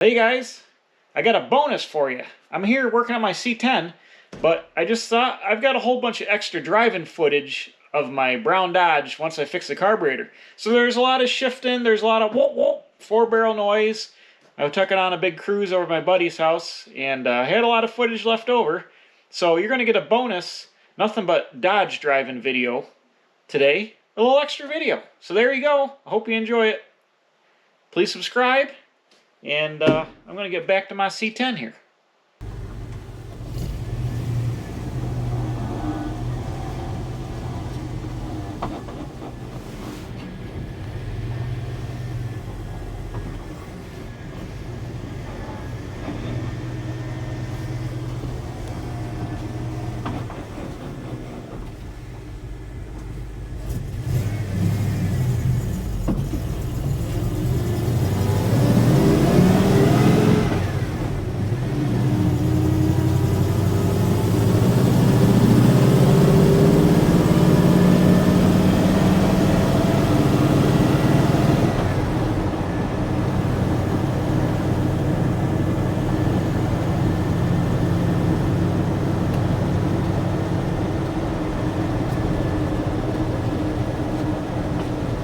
Hey guys, I got a bonus for you. I'm here working on my C10, but I just thought I've got a whole bunch of extra driving footage of my brown Dodge once I fix the carburetor. So there's a lot of shifting, there's a lot of whoop whoop, 4-barrel noise. I took it on a big cruise over to my buddy's house, and I had a lot of footage left over. So you're going to get a bonus, nothing but Dodge driving video today. A little extra video. So there you go. I hope you enjoy it. Please subscribe. And I'm going to get back to my C10 here.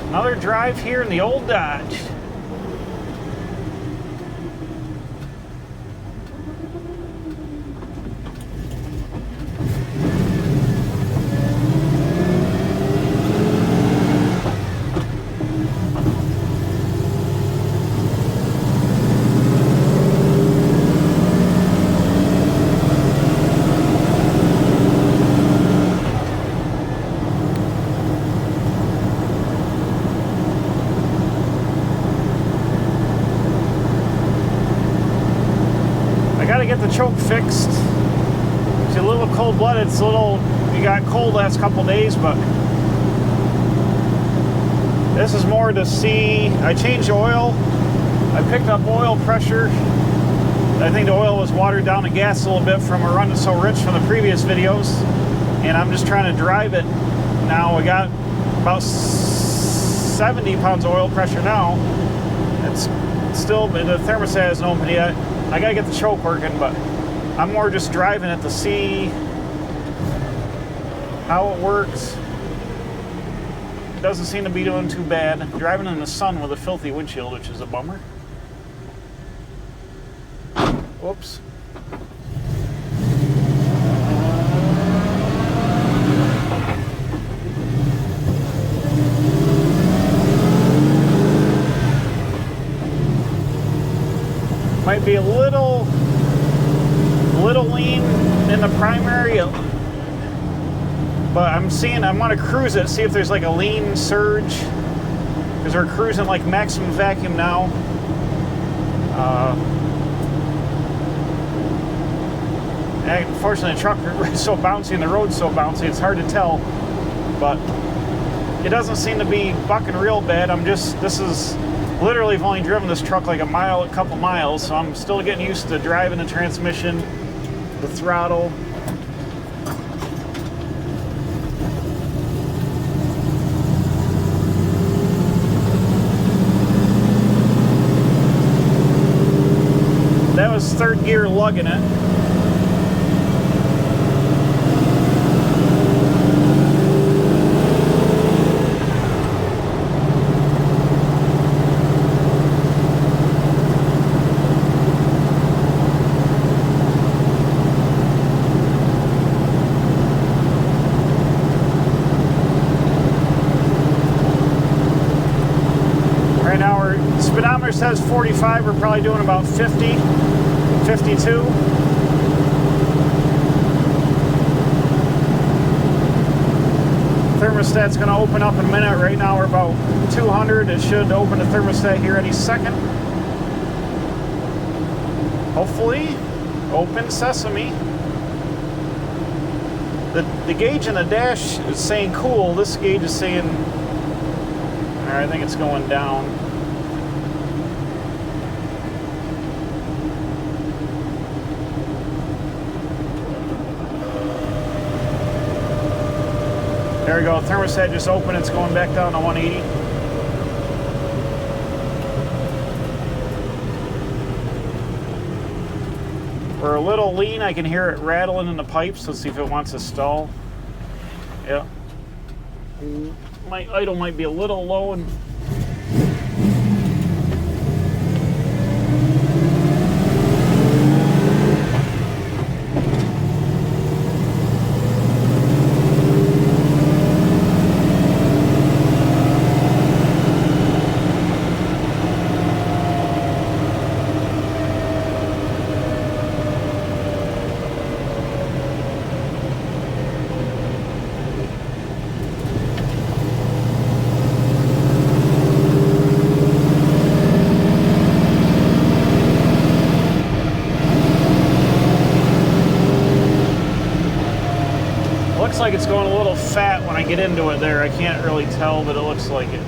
Another drive here in the old Dodge. Get the choke fixed. It's a little cold-blooded. It's a little, it got cold last couple days, but this is more to see. I changed the oil. I picked up oil pressure. I think the oil was watered down the gas a little bit from it running so rich from the previous videos, and I'm just trying to drive it. Now we got about 70 pounds of oil pressure now. It's still, the thermostat isn't open yet. I gotta get the choke working, but I'm more just driving it to see how it works. It doesn't seem to be doing too bad. I'm driving in the sun with a filthy windshield, which is a bummer. Whoops. Might be a little lean in the primary, but I'm gonna cruise it, see if there's like a lean surge, because we're cruising like maximum vacuum now. Unfortunately, the truck is so bouncy and the road's so bouncy, it's hard to tell, but it doesn't seem to be bucking real bad. Literally, I've only driven this truck like a couple miles, so I'm still getting used to driving the transmission, the throttle. That was third gear lugging it. Speedometer says 45, we're probably doing about 50, 52. Thermostat's going to open up in a minute. Right now we're about 200. It should open the thermostat here any second. Hopefully. Open sesame. The gauge in the dash is saying cool. This gauge is saying, I think it's going down. There we go, thermostat just opened, it's going back down to 180. We're a little lean. I can hear it rattling in the pipes. Let's see if it wants to stall. Yeah. My idle might be a little low and looks like it's going a little fat when I get into it there. I can't really tell, but it looks like it.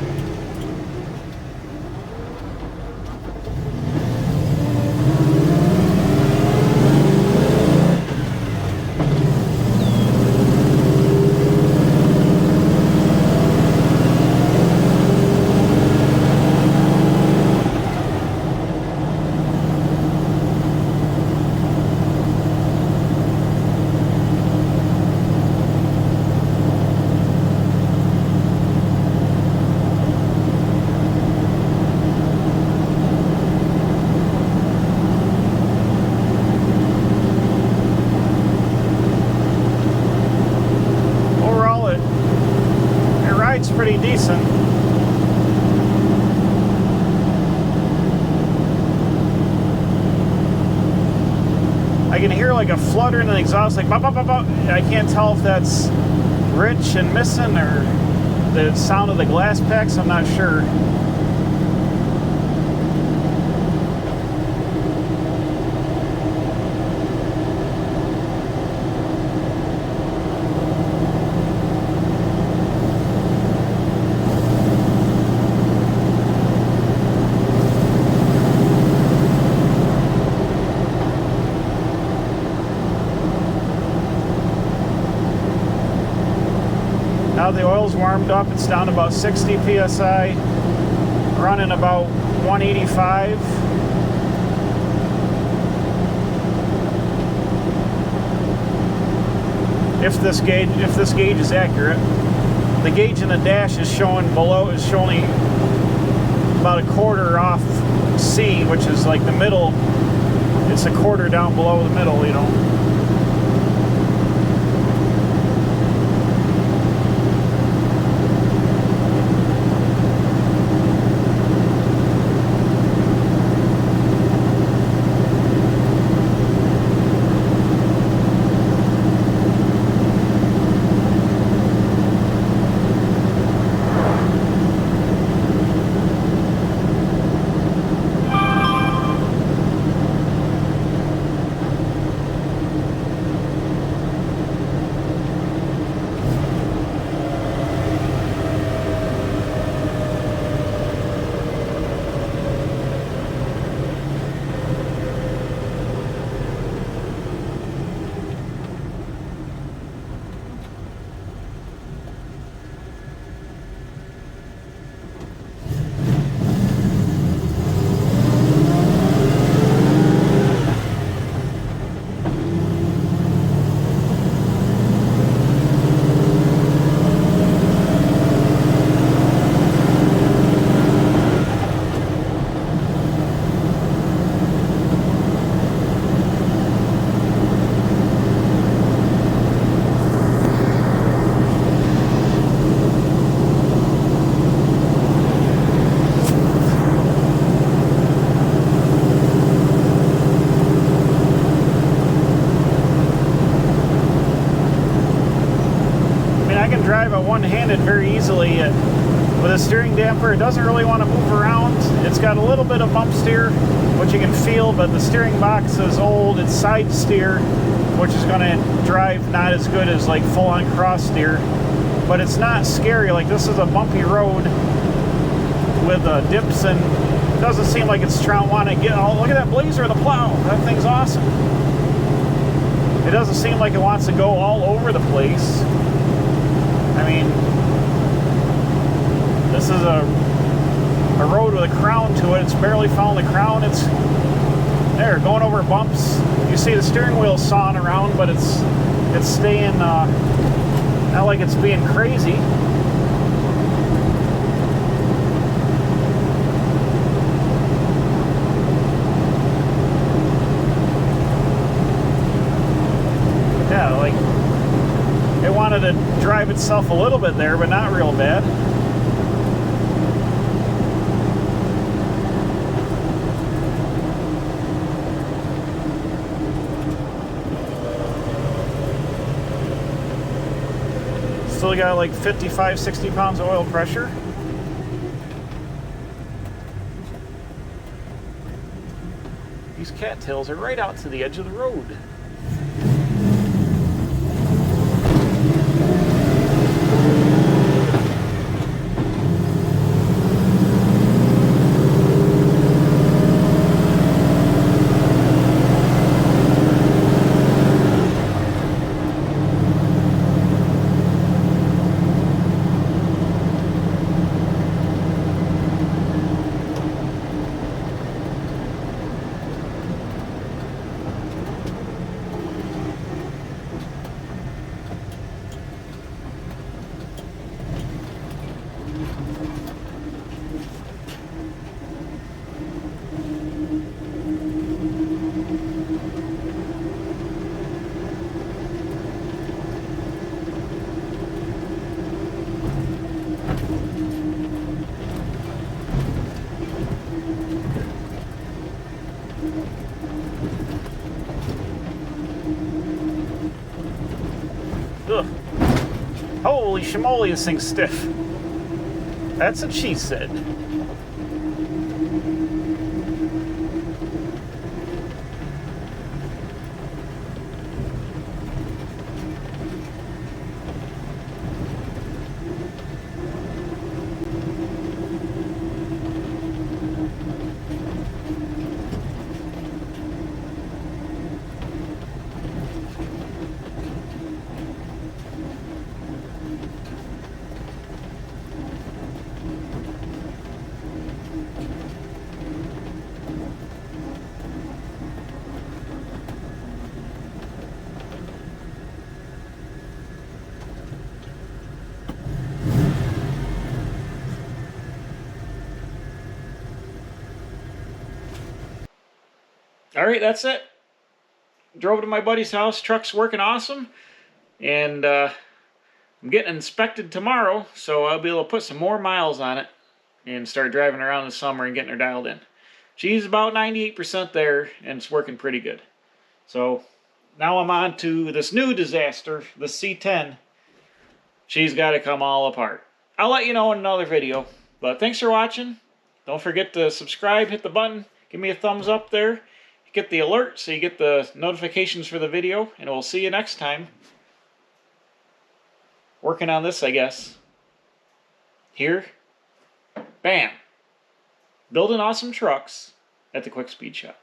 Pretty decent. I can hear like a flutter in the exhaust, like bop, bop, bop, bop. I can't tell if that's rich and missing or the sound of the glass packs. I'm not sure. Now the oil's warmed up, it's down to about 60 psi, running about 185. If this gauge is accurate. The gauge in the dash is showing about a quarter off C, which is like the middle. It's a quarter down below the middle, you know. Drive it one-handed very easily. With a steering damper, it doesn't really want to move around. It's got a little bit of bump steer, which you can feel, but the steering box is old. It's side steer, which is going to drive not as good as like full-on cross steer. But it's not scary. Like, this is a bumpy road with dips, and it doesn't seem like it's trying to want to get. Oh, look at that blazer of the plow. That thing's awesome. It doesn't seem like it wants to go all over the place. I mean, this is a road with a crown to it. It's barely found the crown. It's There, going over bumps. You see the steering wheel sawing around, but it's staying, not like it's being crazy. Yeah, like, it wanted to drive itself a little bit there, but not real bad. Still got like 55, 60 pounds of oil pressure. These cattails are right out to the edge of the road. Ugh. Holy shamoly, this thing's stiff. That's what she said. All right, that's it. Drove to my buddy's house. Truck's working awesome. And I'm getting inspected tomorrow, so I'll be able to put some more miles on it and start driving around this summer and getting her dialed in. She's about 98% there, and it's working pretty good. So now I'm on to this new disaster, the C10. She's got to come all apart. I'll let you know in another video. But thanks for watching. Don't forget to subscribe, hit the button, give me a thumbs up there. Get the alert so you get the notifications for the video, and we'll see you next time. Working on this, I guess. Here. Bam. Building awesome trucks at the Quick Speed Shop.